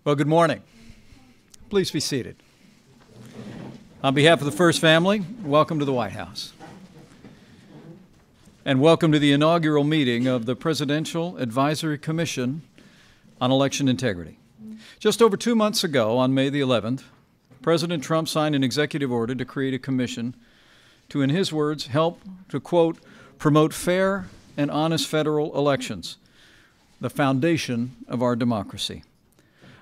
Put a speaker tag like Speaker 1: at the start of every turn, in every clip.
Speaker 1: Well, good morning. Please be seated. On behalf of the First Family, welcome to the White House. And welcome to the inaugural meeting of the Presidential Advisory Commission on Election Integrity. Just over 2 months ago, on May the 11th, President Trump signed an executive order to create a commission to, in his words, help to, quote, promote fair and honest federal elections, the foundation of our democracy.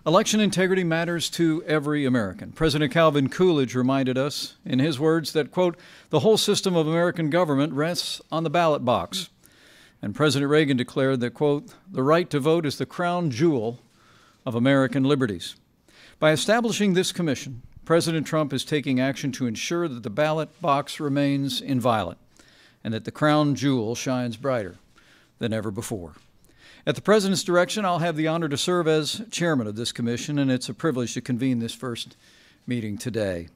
Speaker 1: Election integrity matters to every American. President Calvin Coolidge reminded us, in his words, that, quote, the whole system of American government rests on the ballot box. And President Reagan declared that, quote, the right to vote is the crown jewel of American liberties. By establishing this commission, President Trump is taking action to ensure that the ballot box remains inviolate and that the crown jewel shines brighter than ever before. At the President's direction, I'll have the honor to serve as chairman of this commission, and it's a privilege to convene this first meeting today.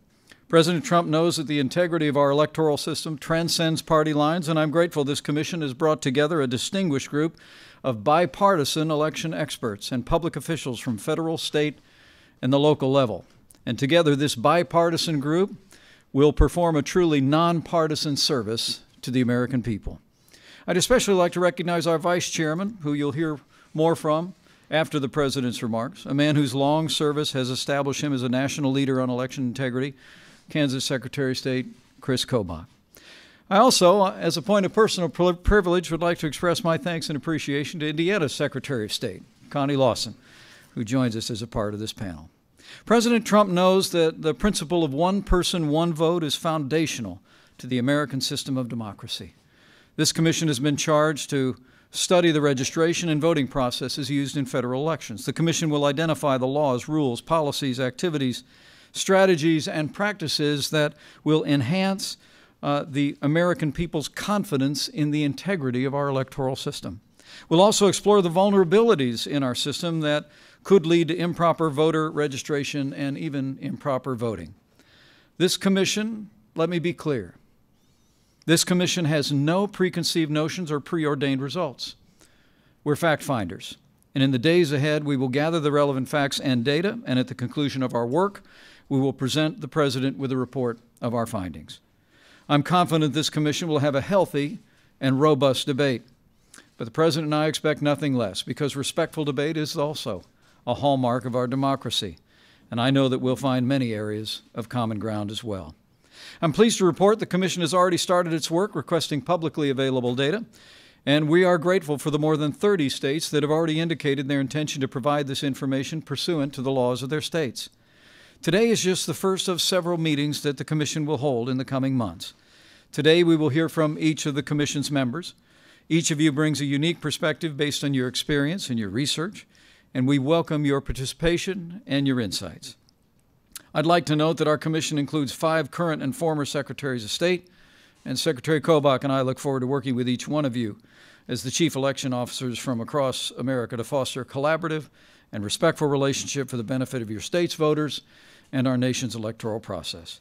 Speaker 1: President Trump knows that the integrity of our electoral system transcends party lines, and I'm grateful this commission has brought together a distinguished group of bipartisan election experts and public officials from federal, state, and the local level. And together, this bipartisan group will perform a truly nonpartisan service to the American people. I'd especially like to recognize our Vice Chairman, who you'll hear more from after the President's remarks, a man whose long service has established him as a national leader on election integrity, Kansas Secretary of State Chris Kobach. I also, as a point of personal privilege, would like to express my thanks and appreciation to Indiana's Secretary of State, Connie Lawson, who joins us as a part of this panel. President Trump knows that the principle of one person, one vote is foundational to the American system of democracy. This commission has been charged to study the registration and voting processes used in federal elections. The commission will identify the laws, rules, policies, activities, strategies, and practices that will enhance the American people's confidence in the integrity of our electoral system. We'll also explore the vulnerabilities in our system that could lead to improper voter registration and even improper voting. This commission, let me be clear, this commission has no preconceived notions or preordained results. We're fact finders, and in the days ahead, we will gather the relevant facts and data, and at the conclusion of our work, we will present the President with a report of our findings. I'm confident this commission will have a healthy and robust debate, but the President and I expect nothing less, because respectful debate is also a hallmark of our democracy, and I know that we'll find many areas of common ground as well. I'm pleased to report the Commission has already started its work requesting publicly available data, and we are grateful for the more than 30 states that have already indicated their intention to provide this information pursuant to the laws of their states. Today is just the first of several meetings that the Commission will hold in the coming months. Today we will hear from each of the Commission's members. Each of you brings a unique perspective based on your experience and your research, and we welcome your participation and your insights. I'd like to note that our commission includes 5 current and former Secretaries of State, and Secretary Kobach and I look forward to working with each one of you as the chief election officers from across America to foster a collaborative and respectful relationship for the benefit of your state's voters and our nation's electoral process.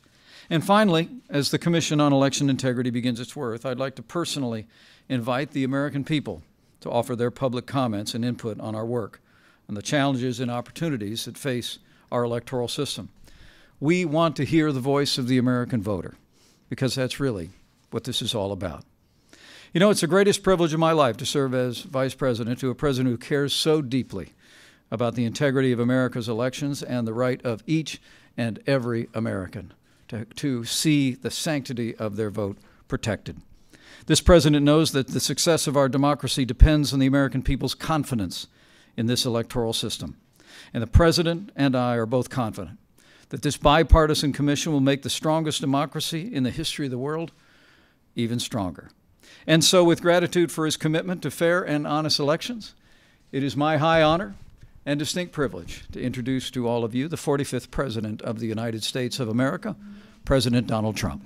Speaker 1: And finally, as the Commission on Election Integrity begins its work, I'd like to personally invite the American people to offer their public comments and input on our work and the challenges and opportunities that face our electoral system. We want to hear the voice of the American voter, because that's really what this is all about. You know, it's the greatest privilege of my life to serve as Vice President to a President who cares so deeply about the integrity of America's elections and the right of each and every American to see the sanctity of their vote protected. This President knows that the success of our democracy depends on the American people's confidence in this electoral system. And the President and I are both confident that this bipartisan commission will make the strongest democracy in the history of the world even stronger. And so, with gratitude for his commitment to fair and honest elections, it is my high honor and distinct privilege to introduce to all of you the 45th President of the United States of America, President Donald Trump.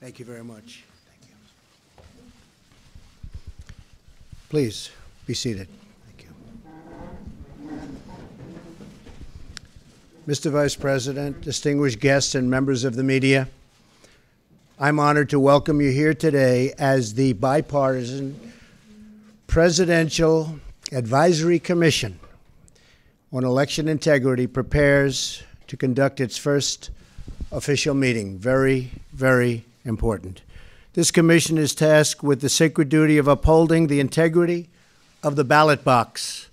Speaker 2: Thank you very much. Thank you. Please be seated. Thank you. Mr. Vice President, distinguished guests and members of the media, I'm honored to welcome you here today as the bipartisan Presidential Advisory Commission on Election Integrity prepares to conduct its first official meeting. Very, very important. This commission is tasked with the sacred duty of upholding the integrity of the ballot box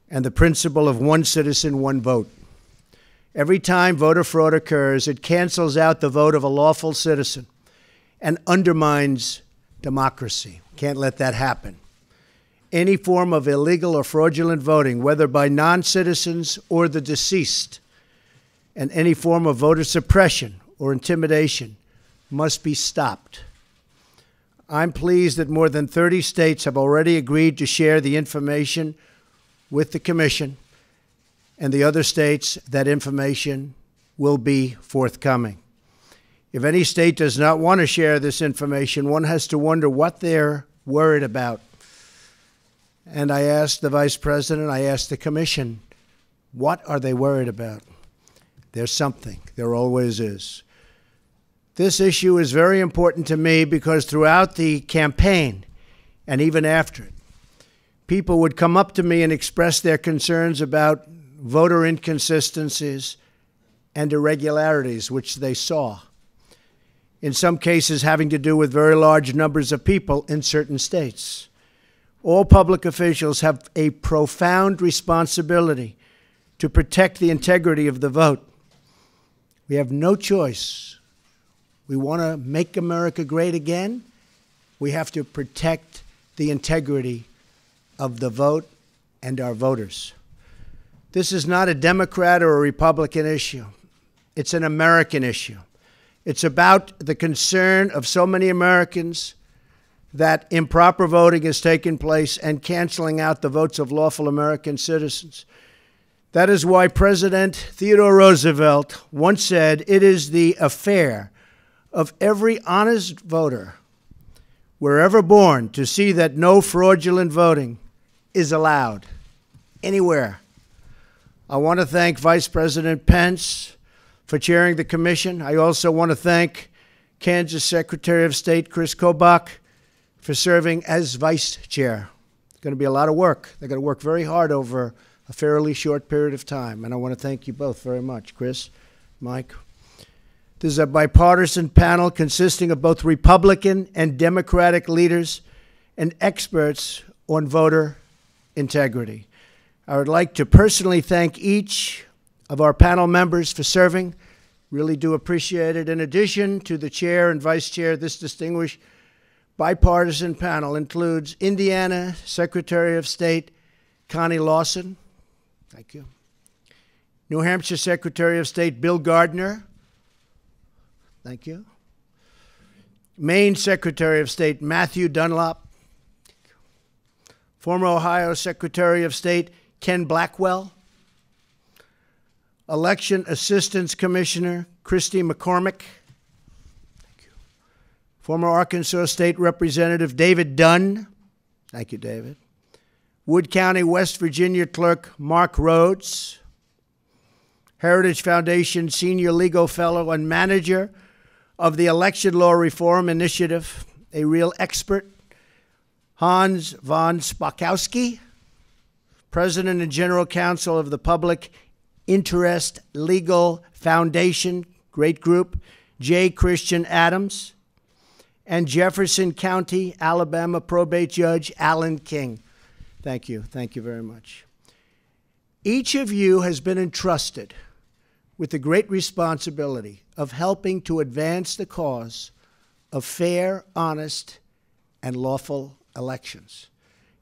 Speaker 2: and the principle of one citizen, one vote. Every time voter fraud occurs, it cancels out the vote of a lawful citizen and undermines democracy. Can't let that happen. Any form of illegal or fraudulent voting, whether by non-citizens or the deceased, and any form of voter suppression or intimidation must be stopped. I'm pleased that more than 30 states have already agreed to share the information with the Commission, and the other states, that information will be forthcoming. If any state does not want to share this information, one has to wonder what they're worried about. And I asked the Vice President, I asked the Commission, what are they worried about? There's something. There always is. This issue is very important to me because throughout the campaign, and even after it, people would come up to me and express their concerns about voter inconsistencies and irregularities, which they saw, in some cases having to do with very large numbers of people in certain states. All public officials have a profound responsibility to protect the integrity of the vote. We have no choice. We want to make America great again. We have to protect the integrity of the vote and our voters. This is not a Democrat or a Republican issue. It's an American issue. It's about the concern of so many Americans that improper voting has taken place and canceling out the votes of lawful American citizens. That is why President Theodore Roosevelt once said, "It is the affair of every honest voter, wherever born, to see that no fraudulent voting is allowed anywhere." I want to thank Vice President Pence for chairing the commission. I also want to thank Kansas Secretary of State Chris Kobach for serving as vice chair. It's going to be a lot of work. They're going to work very hard over a fairly short period of time, and I want to thank you both very much, Chris, Mike. This is a bipartisan panel consisting of both Republican and Democratic leaders and experts on voter integrity. I would like to personally thank each of our panel members for serving. Really do appreciate it. In addition to the chair and vice chair, this distinguished bipartisan panel includes Indiana Secretary of State Connie Lawson. Thank you. New Hampshire Secretary of State Bill Gardner. Thank you. Maine Secretary of State Matthew Dunlop. Former Ohio Secretary of State Ken Blackwell. Election Assistance Commissioner Christy McCormick. Thank you. Former Arkansas State Representative David Dunn. Thank you, David. Wood County, West Virginia Clerk Mark Rhodes. Heritage Foundation Senior Legal Fellow and Manager of the Election Law Reform Initiative, a real expert, Hans von Spakowski. President and General Counsel of the Public Interest Legal Foundation, great group, J. Christian Adams, and Jefferson County, Alabama Probate Judge Alan King. Thank you. Thank you very much. Each of you has been entrusted with the great responsibility of helping to advance the cause of fair, honest, and lawful elections.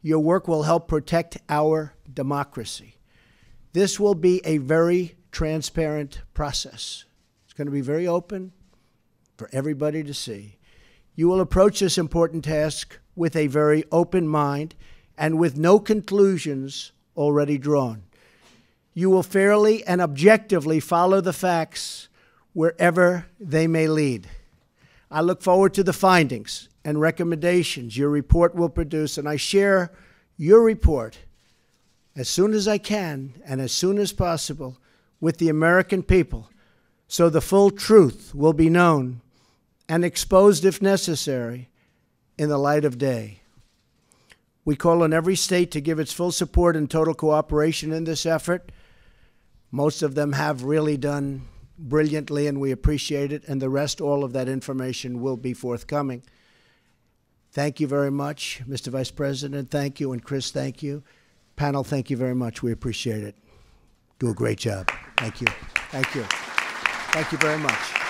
Speaker 2: Your work will help protect our democracy. This will be a very transparent process. It's going to be very open for everybody to see. You will approach this important task with a very open mind and with no conclusions already drawn. You will fairly and objectively follow the facts wherever they may lead. I look forward to the findings and recommendations your report will produce, and I share your report as soon as I can and as soon as possible with the American people so the full truth will be known and exposed if necessary in the light of day. We call on every state to give its full support and total cooperation in this effort. Most of them have really done brilliantly, and we appreciate it, and the rest, all of that information will be forthcoming. Thank you very much, Mr. Vice President. Thank you, and Chris, thank you. Panel, thank you very much. We appreciate it. Do a great job. Thank you. Thank you. Thank you very much.